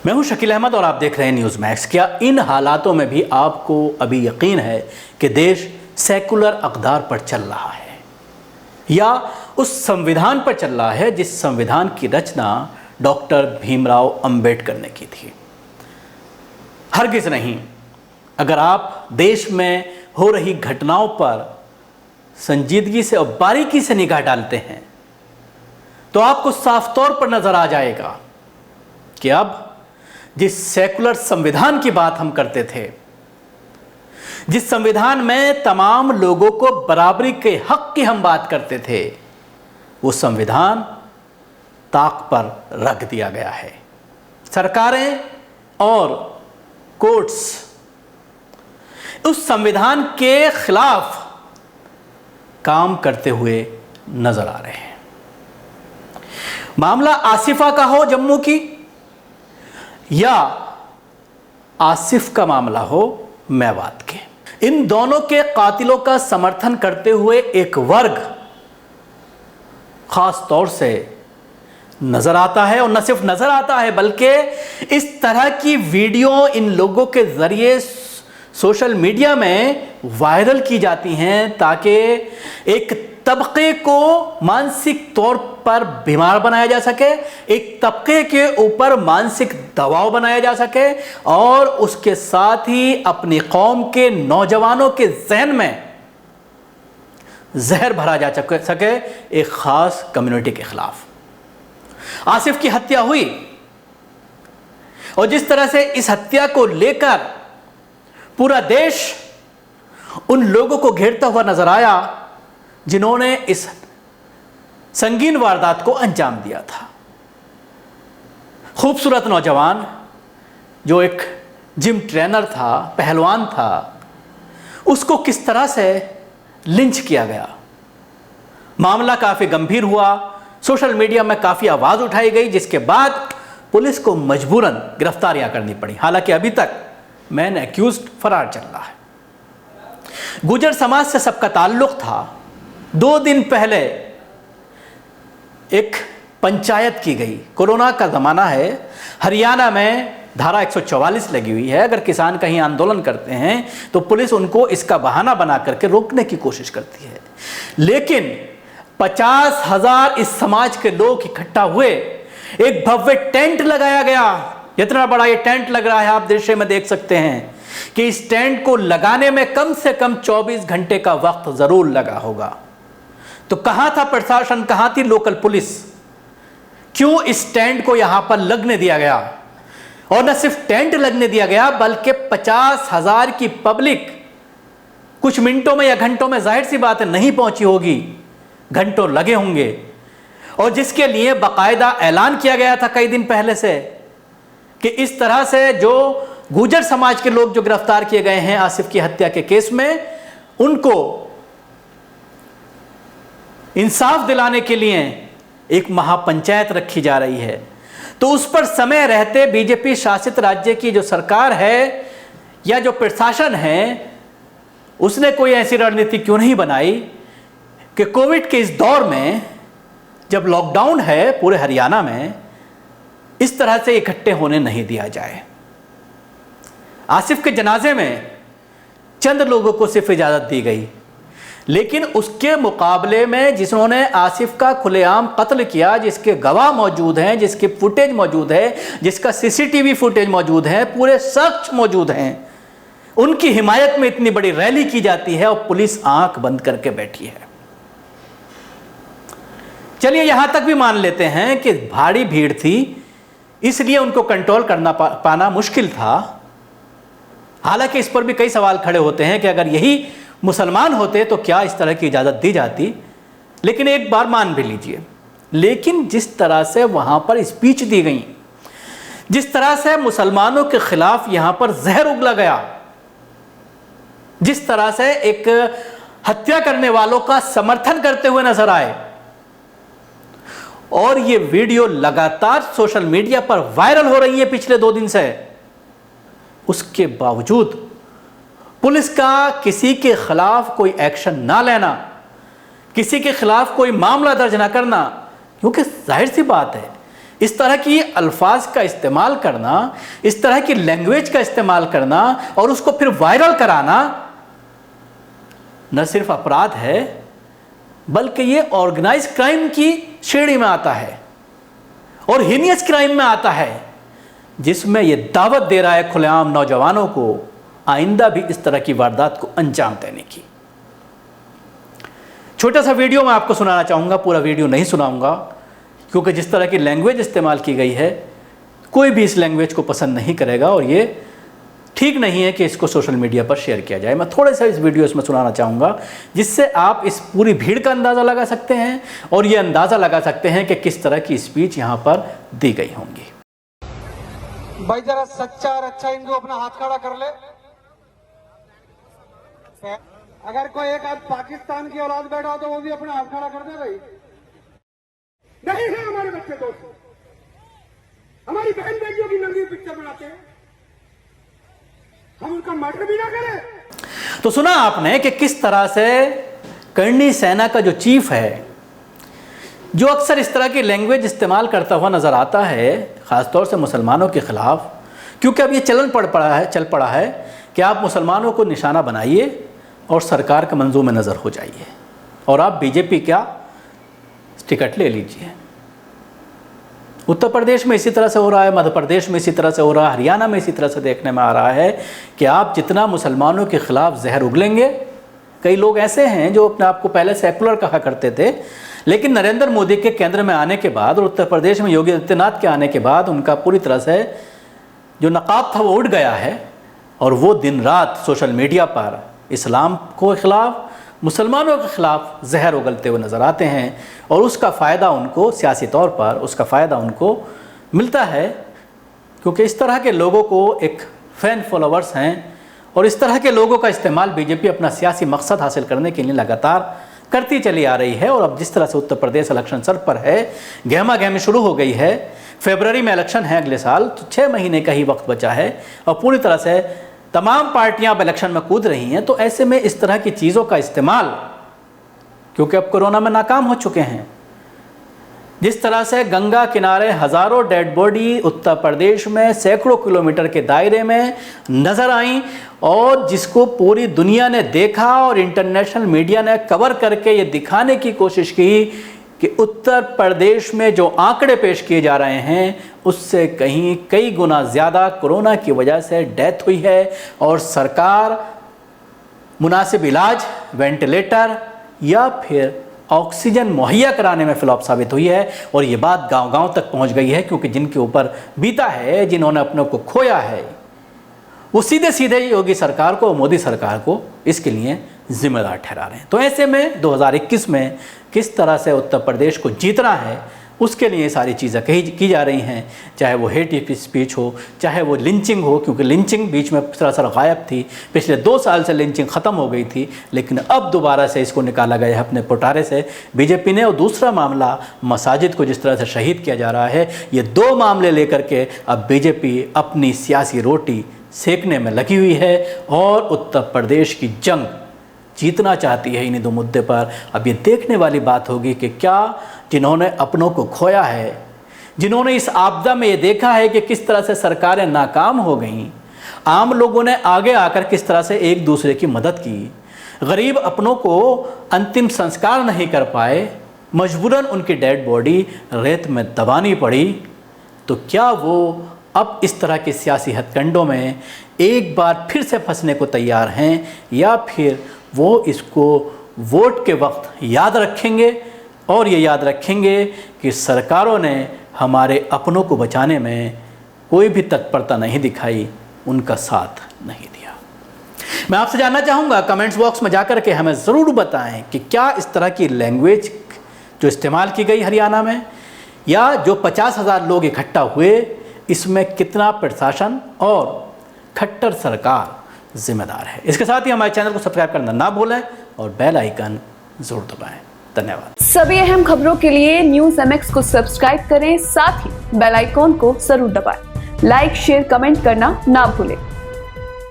मैं हूं शकील अहमद और आप देख रहे हैं न्यूज़ मैक्स। क्या इन हालातों में भी आपको अभी यकीन है कि देश सेकुलर अक़दार पर चल रहा है या उस संविधान पर चल रहा है जिस संविधान की रचना डॉक्टर भीमराव अंबेडकर ने की थी? हरगिज़ नहीं। अगर आप देश में हो रही घटनाओं पर संजीदगी से और बारीकी से निगाह डालते हैं तो आपको साफ तौर पर नजर आ जाएगा कि अब जिस सेकुलर संविधान की बात हम करते थे, जिस संविधान में तमाम लोगों को बराबरी के हक की हम बात करते थे, वो संविधान ताक पर रख दिया गया है। सरकारें और कोर्ट्स उस संविधान के खिलाफ काम करते हुए नजर आ रहे हैं। मामला आसिफा का हो जम्मू की या आसिफ का मामला हो मेवात के, इन दोनों के कातिलों का समर्थन करते हुए एक वर्ग खास तौर से नजर आता है। और न सिर्फ नजर आता है बल्कि इस तरह की वीडियो इन लोगों के जरिए सोशल मीडिया में वायरल की जाती हैं ताकि एक तबके को मानसिक तौर पर बीमार बनाया जा सके, एक तबके के ऊपर मानसिक दबाव बनाया जा सके और उसके साथ ही अपनी कौम के नौजवानों के जहन में जहर भरा जा सके एक खास कम्युनिटी के खिलाफ। आसिफ की हत्या हुई और जिस तरह से इस हत्या को लेकर पूरा देश उन लोगों को घेरता हुआ नजर आया जिन्होंने इस संगीन वारदात को अंजाम दिया था। खूबसूरत नौजवान जो एक जिम ट्रेनर था, पहलवान था, उसको किस तरह से लिंच किया गया। मामला काफ़ी गंभीर हुआ, सोशल मीडिया में काफ़ी आवाज़ उठाई गई, जिसके बाद पुलिस को मजबूरन गिरफ्तारियां करनी पड़ी। हालांकि अभी तक मैन एक्यूज्ड फरार चल रहा है। गुजर समाज से सबका ताल्लुक था। 2 दिन पहले एक पंचायत की गई। कोरोना का ज़माना है, हरियाणा में धारा 144 लगी हुई है। अगर किसान कहीं आंदोलन करते हैं तो पुलिस उनको इसका बहाना बना करके रोकने की कोशिश करती है। लेकिन 50,000 इस समाज के लोग इकट्ठा हुए, एक भव्य टेंट लगाया गया। इतना बड़ा ये टेंट लग रहा है, आप दृश्य में देख सकते हैं कि इस टेंट को लगाने में कम से कम 24 घंटे का वक्त जरूर लगा होगा। तो कहां था प्रशासन, कहां थी लोकल पुलिस? क्यों इस टेंट को यहां पर लगने दिया गया? और न सिर्फ टेंट लगने दिया गया बल्कि 50,000 की पब्लिक कुछ मिनटों में या घंटों में, जाहिर सी बात है, नहीं पहुंची होगी, घंटों लगे होंगे। और जिसके लिए बाकायदा ऐलान किया गया था कई दिन पहले से कि इस तरह से जो गुजर समाज के लोग जो गिरफ्तार किए गए हैं आसिफ की हत्या के केस में, उनको इंसाफ दिलाने के लिए एक महापंचायत रखी जा रही है। तो उस पर समय रहते बीजेपी शासित राज्य की जो सरकार है या जो प्रशासन है, उसने कोई ऐसी रणनीति क्यों नहीं बनाई कि कोविड के इस दौर में, जब लॉकडाउन है पूरे हरियाणा में, इस तरह से इकट्ठे होने नहीं दिया जाए। आसिफ के जनाजे में चंद लोगों को सिर्फ इजाज़त दी गई, लेकिन उसके मुकाबले में जिन्होंने आसिफ का खुलेआम कत्ल किया, जिसके गवाह मौजूद हैं, जिसके फुटेज मौजूद है, जिसका सीसीटीवी फुटेज मौजूद है, पूरे शख्स मौजूद हैं, उनकी हिमायत में इतनी बड़ी रैली की जाती है और पुलिस आंख बंद करके बैठी है। चलिए यहां तक भी मान लेते हैं कि भारी भीड़ थी, इसलिए उनको कंट्रोल करना पाना मुश्किल था। हालांकि इस पर भी कई सवाल खड़े होते हैं कि अगर यही मुसलमान होते तो क्या इस तरह की इजाज़त दी जाती। लेकिन एक बार मान भी लीजिए, लेकिन जिस तरह से वहाँ पर स्पीच दी गई, जिस तरह से मुसलमानों के खिलाफ यहाँ पर जहर उगला गया, जिस तरह से एक हत्या करने वालों का समर्थन करते हुए नजर आए, और ये वीडियो लगातार सोशल मीडिया पर वायरल हो रही है पिछले 2 दिन से, उसके बावजूद पुलिस का किसी के खिलाफ कोई एक्शन ना लेना, किसी के खिलाफ कोई मामला दर्ज ना करना, क्योंकि जाहिर सी बात है इस तरह की अल्फाज का इस्तेमाल करना, इस तरह की लैंग्वेज का इस्तेमाल करना और उसको फिर वायरल कराना न सिर्फ अपराध है बल्कि ये ऑर्गेनाइज क्राइम की श्रेणी में आता है और हीनियस क्राइम में आता है, जिसमें ये दावत दे रहा है खुलेआम नौजवानों को आइंदा भी इस तरह की वारदात को अंजाम देने की। छोटा सा वीडियो मैं आपको सुनाना चाहूँगा, पूरा वीडियो नहीं सुनाऊँगा क्योंकि जिस तरह की लैंग्वेज इस्तेमाल की गई है कोई भी इस लैंग्वेज को पसंद नहीं करेगा और ये ठीक नहीं है कि इसको सोशल मीडिया पर शेयर किया जाए। मैं थोड़ा सा इस वीडियो इसमें सुनाना चाहूँगा जिससे आप इस पूरी भीड़ का अंदाज़ा लगा सकते हैं और ये अंदाज़ा लगा सकते हैं कि किस तरह की स्पीच यहाँ पर दी गई होंगी। भाई जरा सच्चा और अच्छा हिंदू अपना हाथ खड़ा कर ले। अगर कोई एक आज पाकिस्तान की औलाद बैठा हो तो वो भी अपना हाथ खड़ा कर दे भाई। नहीं है हमारे बच्चे दोस्त, हमारी बहन बेटियों की नंगी पिक्चर बनाते हैं, हम उनका मर्डर भी ना करें। तो सुना आपने कि किस तरह से करनी सेना का जो चीफ है, जो अक्सर इस तरह की लैंग्वेज इस्तेमाल करता हुआ नज़र आता है ख़ासतौर से मुसलमानों के ख़िलाफ़, क्योंकि अब ये चल पड़ा है कि आप मुसलमानों को निशाना बनाइए और सरकार के मंजूर में नज़र हो जाइए और आप बीजेपी क्या टिकट ले लीजिए। उत्तर प्रदेश में इसी तरह से हो रहा है, मध्य प्रदेश में इसी तरह से हो रहा है, हरियाणा में इसी तरह से देखने में आ रहा है कि आप जितना मुसलमानों के ख़िलाफ़ जहर उगलेंगे, कई लोग ऐसे हैं जो अपने आप को पहले सेकुलर कहा करते थे, लेकिन नरेंद्र मोदी के केंद्र में आने के बाद और उत्तर प्रदेश में योगी आदित्यनाथ के आने के बाद उनका पूरी तरह से जो नकाब था वो उड़ गया है और वो दिन रात सोशल मीडिया पर इस्लाम को खिलाफ, मुसलमानों के ख़िलाफ़ जहर उगलते हुए नज़र आते हैं और उसका फ़ायदा उनको सियासी तौर पर उसका फ़ायदा उनको मिलता है क्योंकि इस तरह के लोगों को एक फ़ैन फॉलोवर्स हैं और इस तरह के लोगों का इस्तेमाल बीजेपी अपना सियासी मकसद हासिल करने के लिए लगातार करती चली आ रही है। और अब जिस तरह से उत्तर प्रदेश इलेक्शन सर पर है, गहमा गहमी शुरू हो गई है, फरवरी में इलेक्शन है अगले साल, तो 6 महीने का ही वक्त बचा है और पूरी तरह से तमाम पार्टियां अब इलेक्शन में कूद रही हैं। तो ऐसे में इस तरह की चीज़ों का इस्तेमाल, क्योंकि अब कोरोना में नाकाम हो चुके हैं, जिस तरह से गंगा किनारे हज़ारों डेड बॉडी उत्तर प्रदेश में सैकड़ों किलोमीटर के दायरे में नज़र आई और जिसको पूरी दुनिया ने देखा और इंटरनेशनल मीडिया ने कवर करके ये दिखाने की कोशिश की कि उत्तर प्रदेश में जो आंकड़े पेश किए जा रहे हैं उससे कहीं कई गुना ज़्यादा कोरोना की वजह से डेथ हुई है और सरकार मुनासिब इलाज, वेंटिलेटर या फिर ऑक्सीजन मुहैया कराने में फ्लॉप साबित हुई है। और ये बात गांव-गांव तक पहुंच गई है क्योंकि जिनके ऊपर बीता है, जिन्होंने अपनों को खोया है, वो सीधे सीधे योगी सरकार को, मोदी सरकार को इसके लिए जिम्मेदार ठहरा रहे हैं। तो ऐसे में 2021 में किस तरह से उत्तर प्रदेश को जीतना है उसके लिए सारी चीज़ें की जा रही हैं, चाहे वो हेट स्पीच हो, चाहे वो लिंचिंग हो, क्योंकि लिंचिंग बीच में सरासर गायब थी, पिछले 2 साल से लिंचिंग ख़त्म हो गई थी, लेकिन अब दोबारा से इसको निकाला गया है अपने पोटारे से बीजेपी ने। और दूसरा मामला मसाजिद को जिस तरह से शहीद किया जा रहा है, ये 2 मामले लेकर के अब बीजेपी अपनी सियासी रोटी सेकने में लगी हुई है और उत्तर प्रदेश की जंग जीतना चाहती है इन्हीं 2 मुद्दे पर। अब ये देखने वाली बात होगी कि क्या जिन्होंने अपनों को खोया है, जिन्होंने इस आपदा में ये देखा है कि किस तरह से सरकारें नाकाम हो गईं, आम लोगों ने आगे आकर किस तरह से एक दूसरे की मदद की, गरीब अपनों को अंतिम संस्कार नहीं कर पाए, मजबूरन उनकी डेड बॉडी रेत में दबानी पड़ी, तो क्या वो अब इस तरह के सियासी हथकंडों में एक बार फिर से फंसने को तैयार हैं या फिर वो इसको वोट के वक्त याद रखेंगे और ये याद रखेंगे कि सरकारों ने हमारे अपनों को बचाने में कोई भी तत्परता नहीं दिखाई, उनका साथ नहीं दिया। मैं आपसे जानना चाहूँगा, कमेंट्स बॉक्स में जाकर के हमें ज़रूर बताएं कि क्या इस तरह की लैंग्वेज जो इस्तेमाल की गई हरियाणा में या जो 50,000 लोग इकट्ठा हुए, इसमें कितना प्रशासन और खट्टर सरकार जिम्मेदार है। इसके साथ ही हमारे चैनल को सब्सक्राइब करना ना भूलें और बेल आइकन जरूर दबाएं। धन्यवाद। सभी अहम खबरों के लिए न्यूज़ MX को सब्सक्राइब करें, साथ ही बेल आइकॉन को जरूर दबाएं। लाइक, शेयर, कमेंट करना ना भूलें।